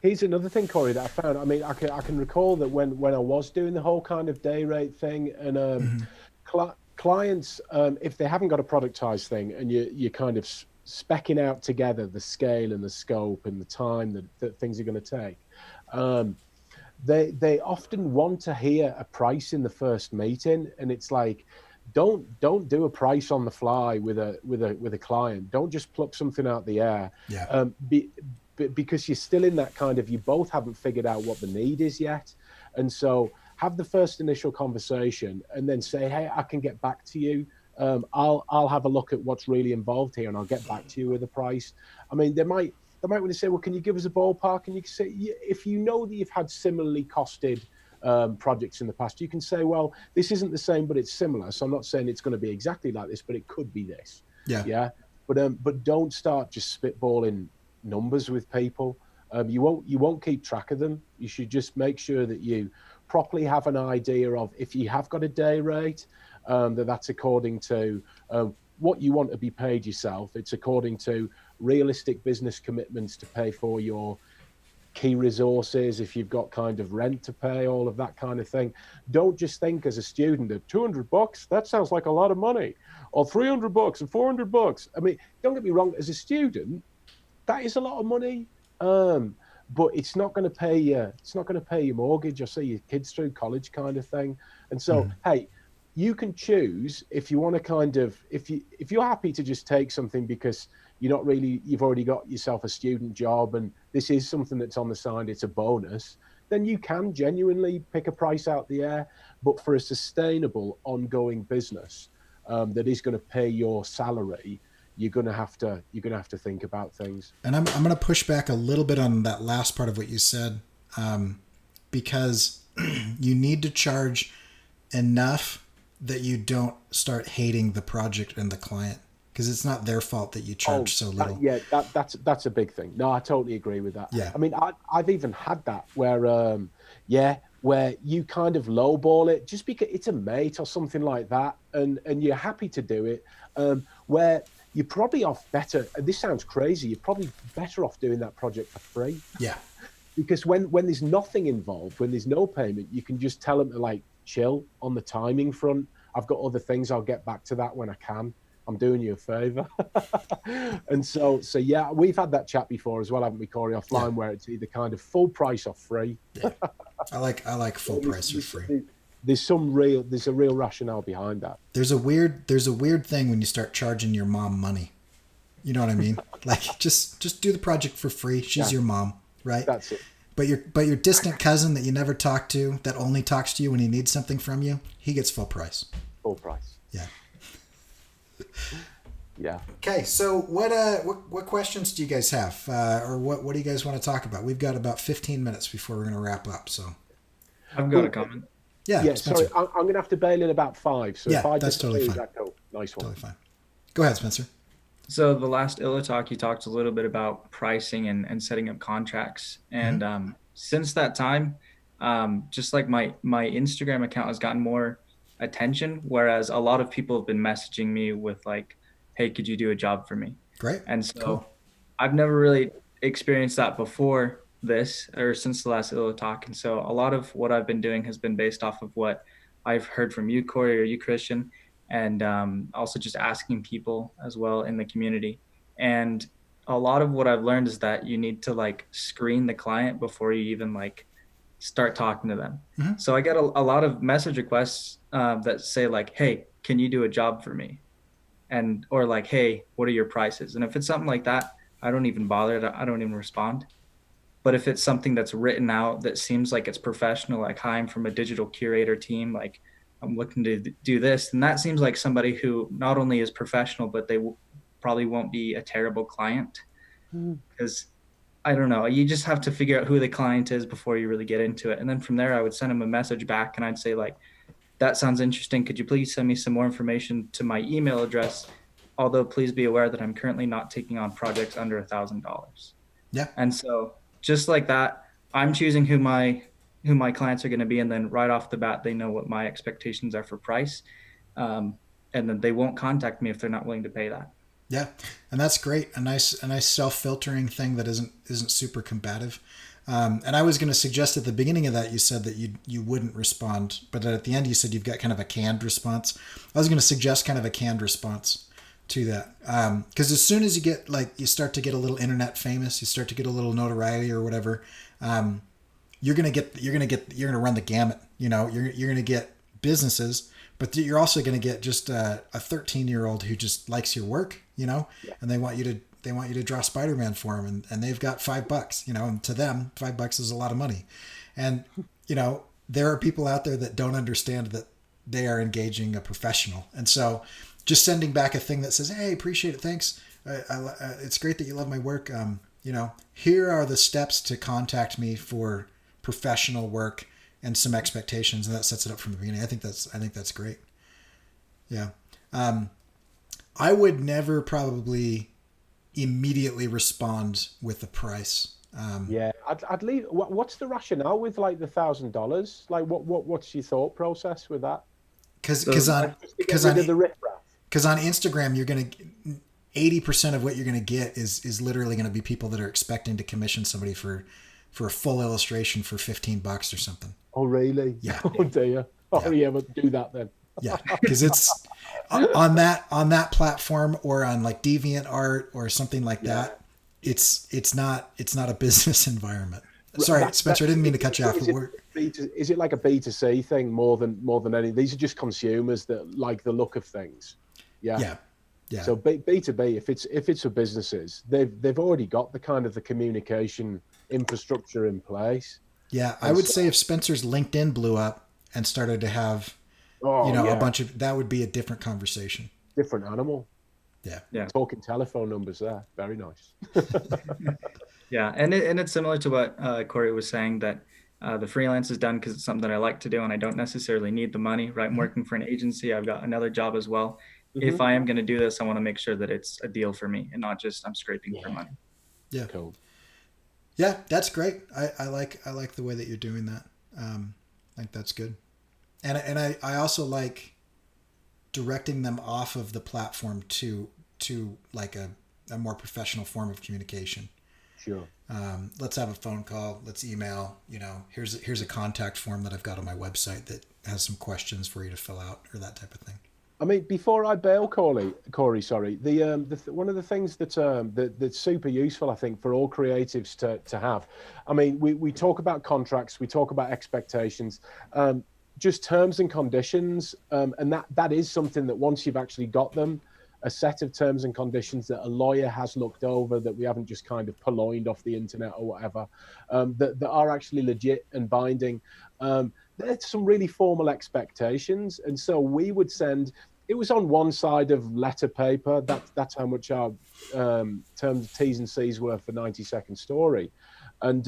here's another thing, Cory, that I found. I mean, I can recall that when I was doing the whole kind of day rate thing, and clients, if they haven't got a productized thing, and you're kind of specking out together the scale and the scope and the time that things are going to take, they often want to hear a price in the first meeting, and it's like, don't do a price on the fly with a client. Don't just pluck something out the air. Yeah. Because you're still in that kind of, you both haven't figured out what the need is yet. And so have the first initial conversation and then say, hey, I can get back to you. I'll have a look at what's really involved here and I'll get back to you with a price. I mean, they might want to say, well, can you give us a ballpark? And you can say, if you know that you've had similarly costed projects in the past, you can say, well, this isn't the same, but it's similar. So I'm not saying it's going to be exactly like this, but it could be this. Yeah. But don't start just spitballing numbers with people. You won't keep track of them. You should just make sure that you properly have an idea of, if you have got a day rate, that's according to what you want to be paid yourself. It's according to realistic business commitments to pay for your key resources, if you've got kind of rent to pay, all of that kind of thing. Don't just think as a student that $200, that sounds like a lot of money, or $300 or $400. I mean, don't get me wrong, as a student, that is a lot of money, but it's not going to pay you. It's not going to pay your mortgage or see your kids through college, kind of thing. And so, hey, you can choose if you want to kind of, if you're happy to just take something because you've already got yourself a student job and this is something that's on the side, it's a bonus, then you can genuinely pick a price out the air. But for a sustainable, ongoing business that is going to pay your salary, you're gonna have to think about things. And I'm going to push back a little bit on that last part of what you said, because you need to charge enough that you don't start hating the project and the client, because it's not their fault that you charge so little. That's a big thing. No, I totally agree with that. Yeah. I mean, I've even had that where where you kind of lowball it just because it's a mate or something like that, and you're happy to do it, where you're probably off better. This sounds crazy. You're probably better off doing that project for free. Yeah. Because when there's nothing involved, when there's no payment, you can just tell them to like chill on the timing front. I've got other things. I'll get back to that when I can. I'm doing you a favor. And so yeah, we've had that chat before as well, haven't we, Cory, offline, where it's either kind of full price or free. Yeah. I like full price or free. There's a real rationale behind that. There's a weird thing when you start charging your mom money. You know what I mean? Like just do the project for free. She's your mom, right? That's it. But your distant cousin that you never talk to, that only talks to you when he needs something from you, he gets full price. Full price. Yeah. Yeah. Okay, so what questions do you guys have, or what do you guys want to talk about? We've got about 15 minutes before we're going to wrap up. So I've got a comment. Yeah. Sorry, I'm going to have to bail in about 5. So if I that's totally fine. Nice one. Totally fine. Go ahead, Spencer. So the last illo talk, you talked a little bit about pricing and setting up contracts, and since that time, just like my Instagram account has gotten more attention, whereas a lot of people have been messaging me with like, hey, could you do a job for me? Great. And so cool. I've never really experienced that before this, or since the last illo talk. And so a lot of what I've been doing has been based off of what I've heard from you, Cory, or you, Christian, and also just asking people as well in the community. And a lot of what I've learned is that you need to like screen the client before you even like start talking to them. Mm-hmm. So I get a lot of message requests that say like, hey, can you do a job for me? And or like, hey, what are your prices? And if it's something like that, I don't even bother. I don't even respond. But if it's something that's written out that seems like it's professional, like, hi, I'm from a digital curator team, like I'm looking to do this, and that seems like somebody who not only is professional, but they probably won't be a terrible client. Because I don't know, you just have to figure out who the client is before you really get into it. And then from there, I would send them a message back and I'd say like, that sounds interesting. Could you please send me some more information to my email address? Although please be aware that I'm currently not taking on projects under $1,000. Yeah. And so just like that, I'm choosing who my clients are going to be. And then right off the bat, they know what my expectations are for price. And then they won't contact me if they're not willing to pay that. Yeah. And that's great. A nice self-filtering thing that isn't super combative. And I was going to suggest at the beginning of that, you said that you wouldn't respond, but at the end you said you've got kind of a canned response. I was going to suggest kind of a canned response to that. Cause as soon as you start to get a little internet famous, you start to get a little notoriety or whatever, you're going to run the gamut, you're going to get businesses, but you're also going to get just a 13-year-old who just likes your work, and they want you to draw Spider-Man for them, and they've got $5, and to them, $5 is a lot of money. And, there are people out there that don't understand that they are engaging a professional. And so just sending back a thing that says, hey, appreciate it. Thanks. It's great that you love my work. Here are the steps to contact me for professional work and some expectations. And that sets it up from the beginning. I think that's great. Yeah. I would never probably immediately respond with the price. I'd leave. What's the rationale with like the $1,000? Like, what's your thought process with that? Because on Instagram, you're gonna 80% of what you're gonna get is literally gonna be people that are expecting to commission somebody for a full illustration for $15 or something. Oh really? Yeah. Oh dear. Oh yeah, but do that then. Yeah, because it's on that platform or on like DeviantArt or something like that. It's not a business environment. Sorry, Spencer, I didn't mean to cut you off. Is it like a B2C thing more than any? These are just consumers that like the look of things. Yeah. So B2B, if it's for businesses, they've already got the kind of the communication infrastructure in place. Yeah, I would say if Spencer's LinkedIn blew up and started to have a bunch of, that would be a different conversation. Different animal. Yeah. Talking telephone numbers there. Very nice. Yeah, and it's similar to what Cory was saying, that the freelance is done because it's something that I like to do and I don't necessarily need the money, right? I'm working for an agency. I've got another job as well. If I am going to do this, I want to make sure that it's a deal for me and not just I'm scraping for money. Yeah. Cool. Yeah, that's great. I like the way that you're doing that. I think that's good. And I also like directing them off of the platform to like a more professional form of communication. Sure. Let's have a phone call. Let's email. Here's a contact form that I've got on my website that has some questions for you to fill out, or that type of thing. I mean, before I bail, Cory, sorry. One of the things that's super useful, I think, for all creatives to have. I mean, we talk about contracts, we talk about expectations, just terms and conditions, and that is something that once you've actually got them, a set of terms and conditions that a lawyer has looked over, that we haven't just kind of purloined off the internet or whatever, that are actually legit and binding. There's some really formal expectations, and so we would send. It was on one side of letter paper. That's how much our terms, T's and C's were for 90-second story, and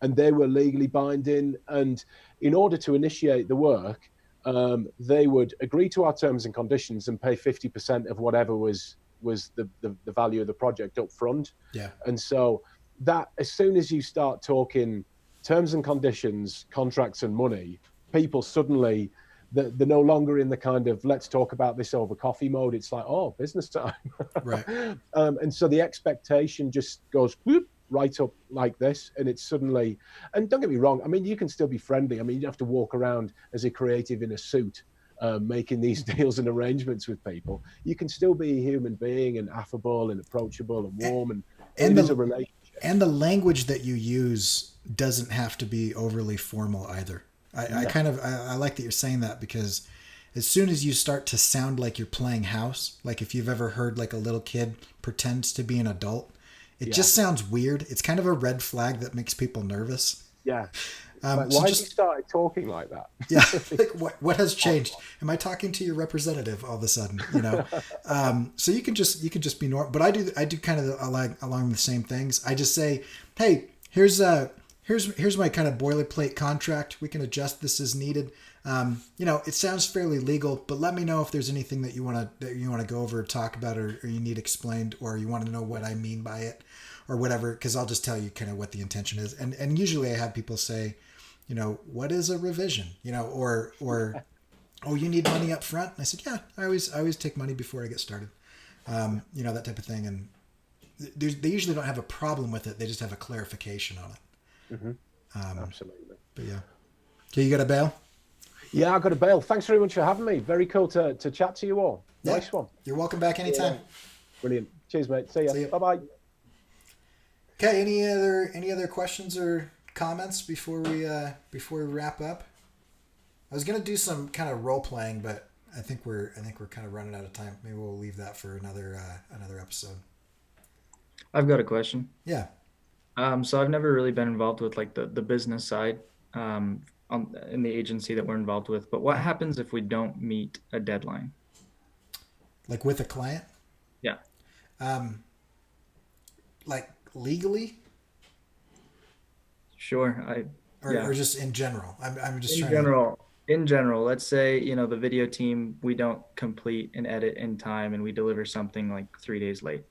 they were legally binding. And in order to initiate the work, they would agree to our terms and conditions and pay 50% of whatever was the value of the project up front. Yeah. And so that as soon as you start talking terms and conditions, contracts and money, people suddenly, they're no longer in the kind of let's talk about this over coffee mode. It's like, oh, business time. Right. And so the expectation just goes whoop, right up like this, and it's suddenly, and don't get me wrong, I mean, you can still be friendly. I mean, you have to walk around as a creative in a suit, making these deals and arrangements with people. You can still be a human being and affable and approachable and warm, and it is a relationship. And the language that you use doesn't have to be overly formal either. I like that you're saying that, because as soon as you start to sound like you're playing house, like if you've ever heard like a little kid pretends to be an adult, it just sounds weird. It's kind of a red flag that makes people nervous. Yeah. So why have you started talking like that? Yeah. Like what has changed? Am I talking to your representative all of a sudden? So you can just be normal. But I do kind of along the same things. I just say, hey, here's my kind of boilerplate contract. We can adjust this as needed. It sounds fairly legal, but let me know if there's anything that you want to go over, or talk about, or you need explained, or you want to know what I mean by it, or whatever. Because I'll just tell you kind of what the intention is. And usually I have people say, what is a revision? Or oh, you need money up front. And I said, yeah, I always take money before I get started. That type of thing. And they usually don't have a problem with it. They just have a clarification on it. Mm-hmm. Absolutely. But yeah. Okay, you got a bail? Yeah, I got a bail. Thanks very much for having me. Very cool to chat to you all. Yeah. Nice one. You're welcome back anytime. Yeah. Brilliant. Cheers, mate. See ya. Bye-bye. Okay, any other questions or comments before we wrap up? I was gonna do some kind of role playing, but I think we're kind of running out of time. Maybe we'll leave that for another episode. I've got a question. Yeah. So I've never really been involved with like the business side in the agency that we're involved with. But what happens if we don't meet a deadline? Like with a client? Yeah. Like legally? Sure. Or just in general? I'm just in trying general. In general, let's say, the video team, we don't complete an edit in time and we deliver something like 3 days late.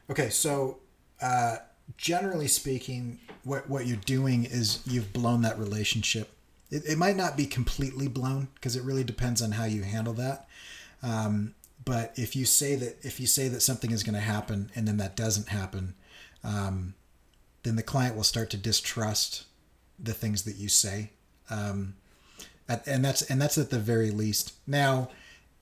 Okay, so generally speaking, what you're doing is you've blown that relationship. It might not be completely blown, because it really depends on how you handle that. But if you say that something is going to happen and then that doesn't happen, then the client will start to distrust the things that you say. And that's at the very least. Now,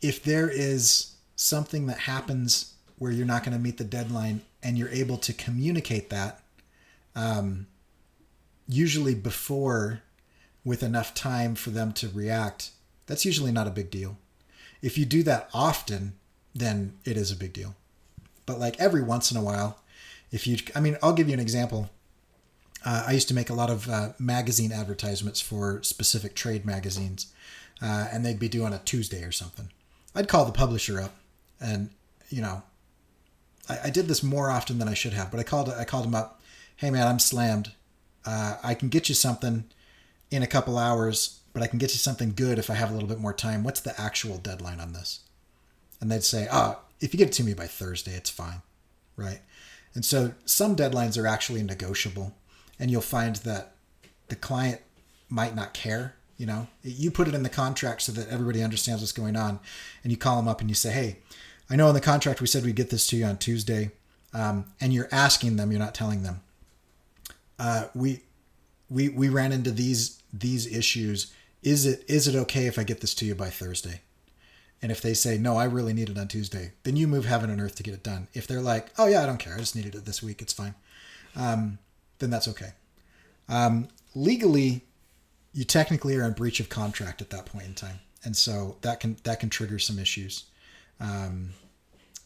if there is something that happens where you're not going to meet the deadline and you're able to communicate that, usually before, with enough time for them to react, that's usually not a big deal. If you do that often, then it is a big deal. But like every once in a while, I'll give you an example. I used to make a lot of magazine advertisements for specific trade magazines, and they'd be due on a Tuesday or something. I'd call the publisher up, and I did this more often than I should have, but I called him up. Hey man, I'm slammed. I can get you something in a couple hours, but I can get you something good if I have a little bit more time. What's the actual deadline on this? And they'd say, if you get it to me by Thursday, it's fine. Right. And so some deadlines are actually negotiable, and you'll find that the client might not care. You put it in the contract so that everybody understands what's going on, and you call them up and you say, hey, I know in the contract we said we'd get this to you on Tuesday, and you're asking them, you're not telling them. We ran into these issues. Is it okay if I get this to you by Thursday? And if they say, no, I really need it on Tuesday, then you move heaven and earth to get it done. If they're like, oh yeah, I don't care, I just needed it this week, it's fine. Then that's okay. Legally, you technically are in breach of contract at that point in time. And so that can trigger some issues.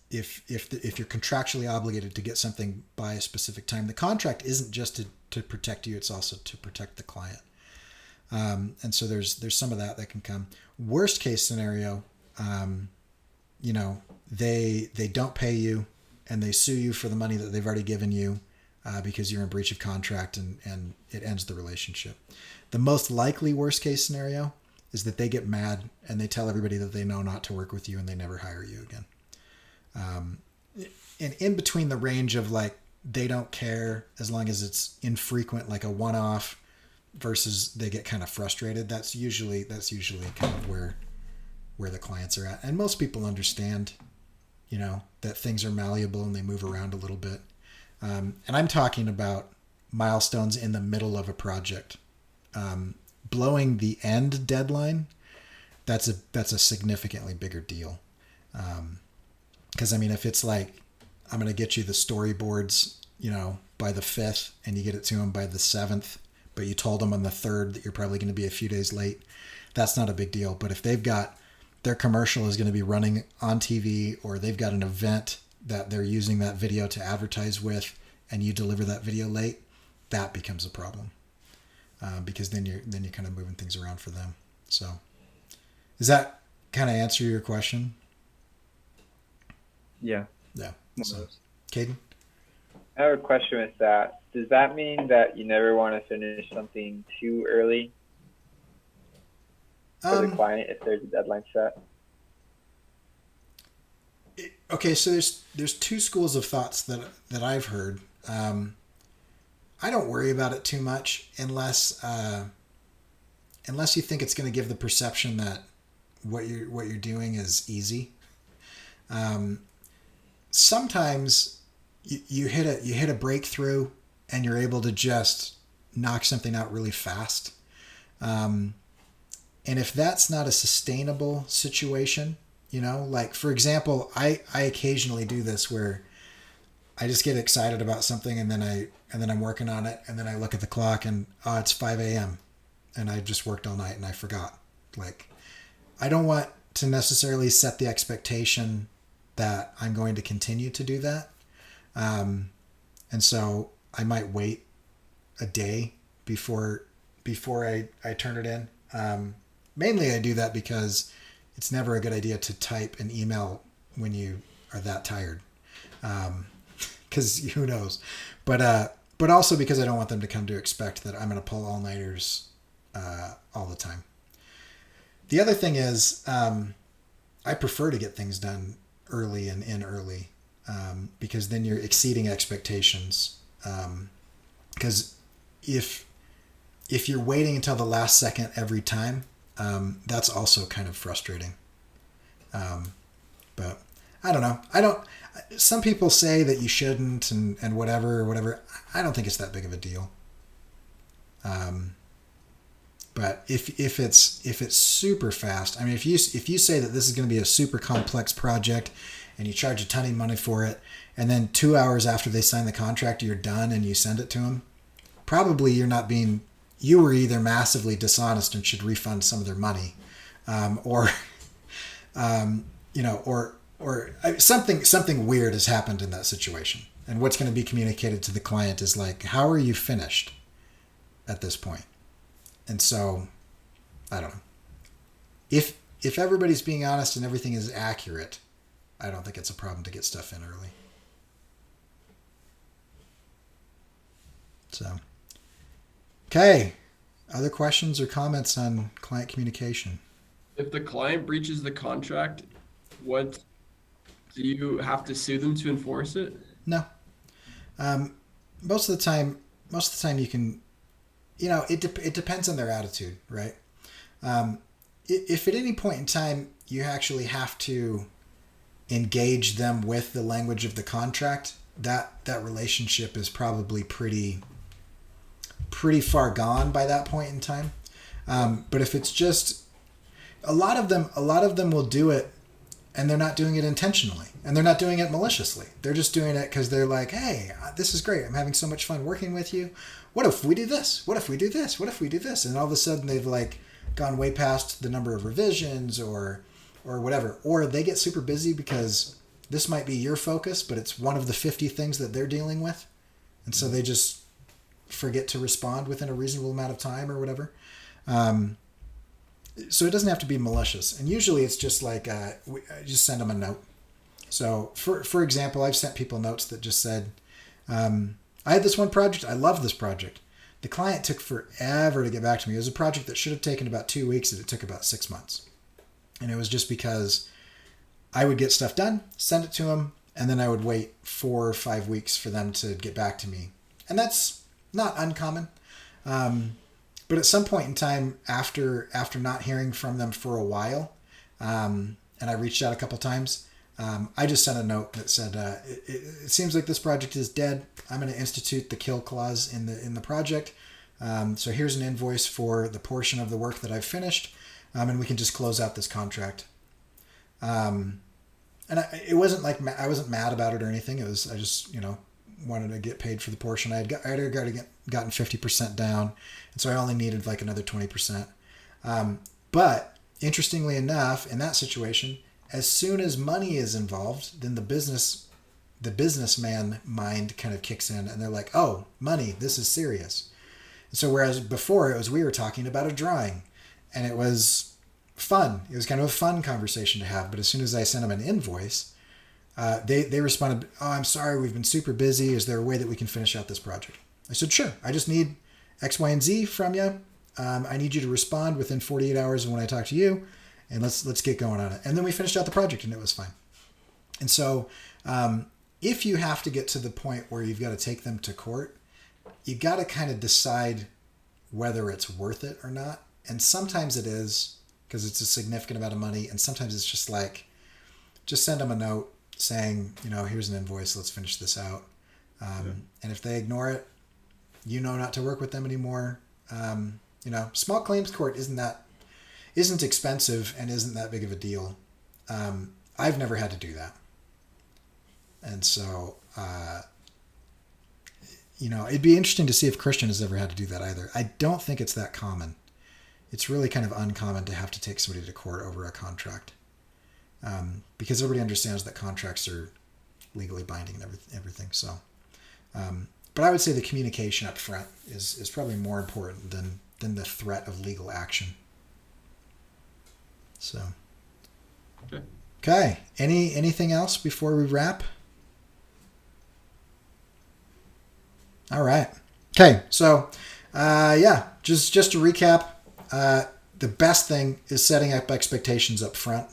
If you're contractually obligated to get something by a specific time, the contract isn't just to protect you, it's also to protect the client. And so there's some of that can come. Worst case scenario, they don't pay you and they sue you for the money that they've already given you, because you're in breach of contract, and it ends the relationship. The most likely worst case scenario is that they get mad and they tell everybody that they know not to work with you and they never hire you again. And in between the range of like, they don't care as long as it's infrequent, like a one-off, versus they get kind of frustrated. That's usually kind of where the clients are at. And most people understand, that things are malleable and they move around a little bit. And I'm talking about milestones in the middle of a project. Blowing the end deadline, that's a significantly bigger deal. Because if it's like, I'm going to get you the storyboards, by the 5th, and you get it to them by the 7th, but you told them on the 3rd that you're probably going to be a few days late, that's not a big deal. But if they've got their commercial is going to be running on TV, or they've got an event that they're using that video to advertise with, and you deliver that video late, that becomes a problem. Because then you're kind of moving things around for them. So does that kind of answer your question? Yeah. Yeah. So, Caden? I have a question with that. Does that mean that you never want to finish something too early for the client if there's a deadline set? Okay, so there's two schools of thoughts that I've heard. I don't worry about it too much unless you think it's going to give the perception that what you're doing is easy. Sometimes you hit a breakthrough and you're able to just knock something out really fast. And if that's not a sustainable situation, like for example, I occasionally do this where I just get excited about something and then I'm working on it, and then I look at the clock and it's 5 a.m. and I just worked all night and I forgot. Like, I don't want to necessarily set the expectation that I'm going to continue to do that. And so I might wait a day before I turn it in. Mainly I do that because it's never a good idea to type an email when you are that tired. Because who knows? But also because I don't want them to come to expect that I'm going to pull all-nighters all the time. The other thing is I prefer to get things done early and in early, because then you're exceeding expectations. Because if you're waiting until the last second every time, that's also kind of frustrating. But I don't know. Some people say that you shouldn't and whatever. I don't think it's that big of a deal. But if it's super fast, if you say that this is going to be a super complex project and you charge a ton of money for it, and then 2 hours after they sign the contract, you're done and you send it to them, probably you were either massively dishonest and should refund some of their money, or something weird has happened in that situation. And what's going to be communicated to the client is like, how are you finished at this point? And so, I don't know. If everybody's being honest and everything is accurate, I don't think it's a problem to get stuff in early. So, okay. Other questions or comments on client communication? If the client breaches the contract, what do you have to sue them to enforce it? No. Most of the time you can, it depends on their attitude, right? If at any point in time you actually have to engage them with the language of the contract, that relationship is probably pretty far gone by that point in time. But if it's just a lot of them will do it, and they're not doing it intentionally, and they're not doing it maliciously. They're just doing it because they're like, hey, this is great. I'm having so much fun working with you. What if we do this? What if we do this? What if we do this? And all of a sudden they've like gone way past the number of revisions or whatever. Or they get super busy because this might be your focus, but it's one of the 50 things that they're dealing with. And so they just forget to respond within a reasonable amount of time or whatever. So it doesn't have to be malicious. And usually it's just like, I just send them a note. So for example, I've sent people notes that just said, I had this one project. I love this project. The client took forever to get back to me. It was a project that should have taken about 2 weeks, and it took about 6 months. And it was just because I would get stuff done, send it to them, and then I would wait 4 or 5 weeks for them to get back to me. And that's not uncommon. But at some point in time, after not hearing from them for a while, and I reached out a couple times, I just sent a note that said, it seems like this project is dead. I'm going to institute the kill clause in the project. So here's an invoice for the portion of the work that I've finished, and we can just close out this contract. And it wasn't like I wasn't mad about it or anything. I just wanted to get paid for the portion. I had gotten 50% down, and so I only needed like another 20%. But interestingly enough, in that situation, as soon as money is involved, then the businessman mind kind of kicks in, and they're like, oh, money, this is serious. And so whereas before we were talking about a drawing, and it was fun. It was kind of a fun conversation to have. But as soon as I sent them an invoice, they responded, oh, I'm sorry, we've been super busy. Is there a way that we can finish out this project? I said, sure. I just need X, Y, and Z from you. I need you to respond within 48 hours of when I talk to you, and let's get going on it. And then we finished out the project, and it was fine. And so if you have to get to the point where you've got to take them to court, you got to kind of decide whether it's worth it or not. And sometimes it is, because it's a significant amount of money. And sometimes it's just like, just send them a note saying, here's an invoice, let's finish this out. And if they ignore it, not to work with them anymore. Small claims court isn't expensive and isn't that big of a deal. I've never had to do that. And so, it'd be interesting to see if Christian has ever had to do that either. I don't think it's that common. It's really kind of uncommon to have to take somebody to court over a contract. Because everybody understands that contracts are legally binding and everything. So, but I would say the communication up front is probably more important than the threat of legal action. So, okay. Anything else before we wrap? All right. Okay. So, just to recap, the best thing is setting up expectations up front,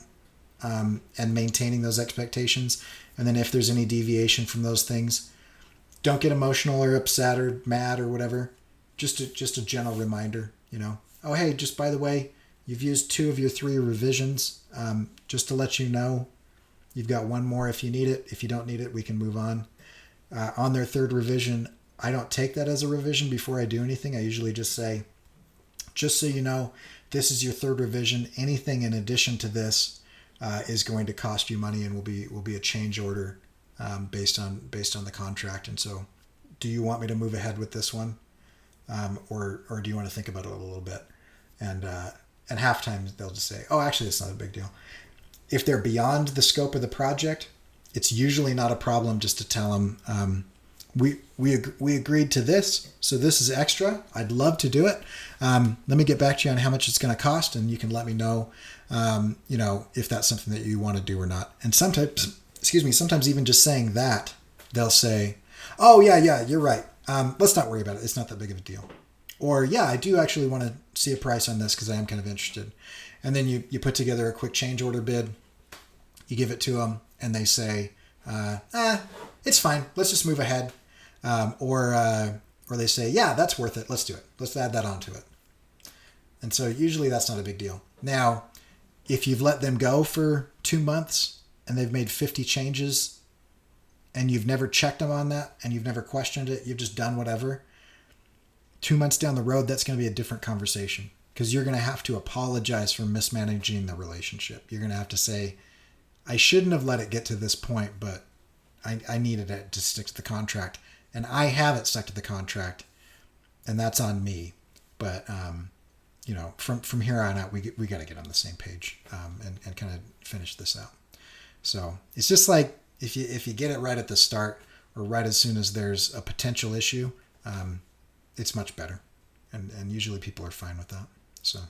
and maintaining those expectations. And then if there's any deviation from those things, don't get emotional or upset or mad or whatever. Just a gentle reminder, oh, hey, just by the way, you've used 2 of your 3 revisions. Just to let you know, you've got 1 more if you need it. If you don't need it, we can move on. On their 3rd revision, I don't take that as a revision before I do anything. I usually just say, just so you know, this is your 3rd revision. Anything in addition to this is going to cost you money and will be a change order based on the contract. And so, do you want me to move ahead with this one, or do you want to think about it a little bit? And half time they'll just say, oh, actually, it's not a big deal. If they're beyond the scope of the project, it's usually not a problem just to tell them, we agreed to this, so this is extra. I'd love to do it. Let me get back to you on how much it's going to cost, and you can let me know, if that's something that you want to do or not. And sometimes excuse me, sometimes even just saying that, they'll say, oh, yeah, you're right. Let's not worry about it. It's not that big of a deal. Or, yeah, I do actually want to see a price on this because I am kind of interested. And then you put together a quick change order bid. You give it to them, and they say, it's fine. Let's just move ahead. Or they say, yeah, that's worth it. Let's do it. Let's add that onto it. And so usually that's not a big deal. Now, if you've let them go for 2 months and they've made 50 changes and you've never checked them on that and you've never questioned it, you've just done whatever, 2 months down the road, that's going to be a different conversation because you're going to have to apologize for mismanaging the relationship. You're going to have to say, I shouldn't have let it get to this point, but I needed it to stick to the contract. And I haven't stuck to the contract, and that's on me. But, from here on out, we got to get on the same page and kind of finish this out. So it's just like if you get it right at the start or right as soon as there's a potential issue, it's much better. And usually people are fine with that. So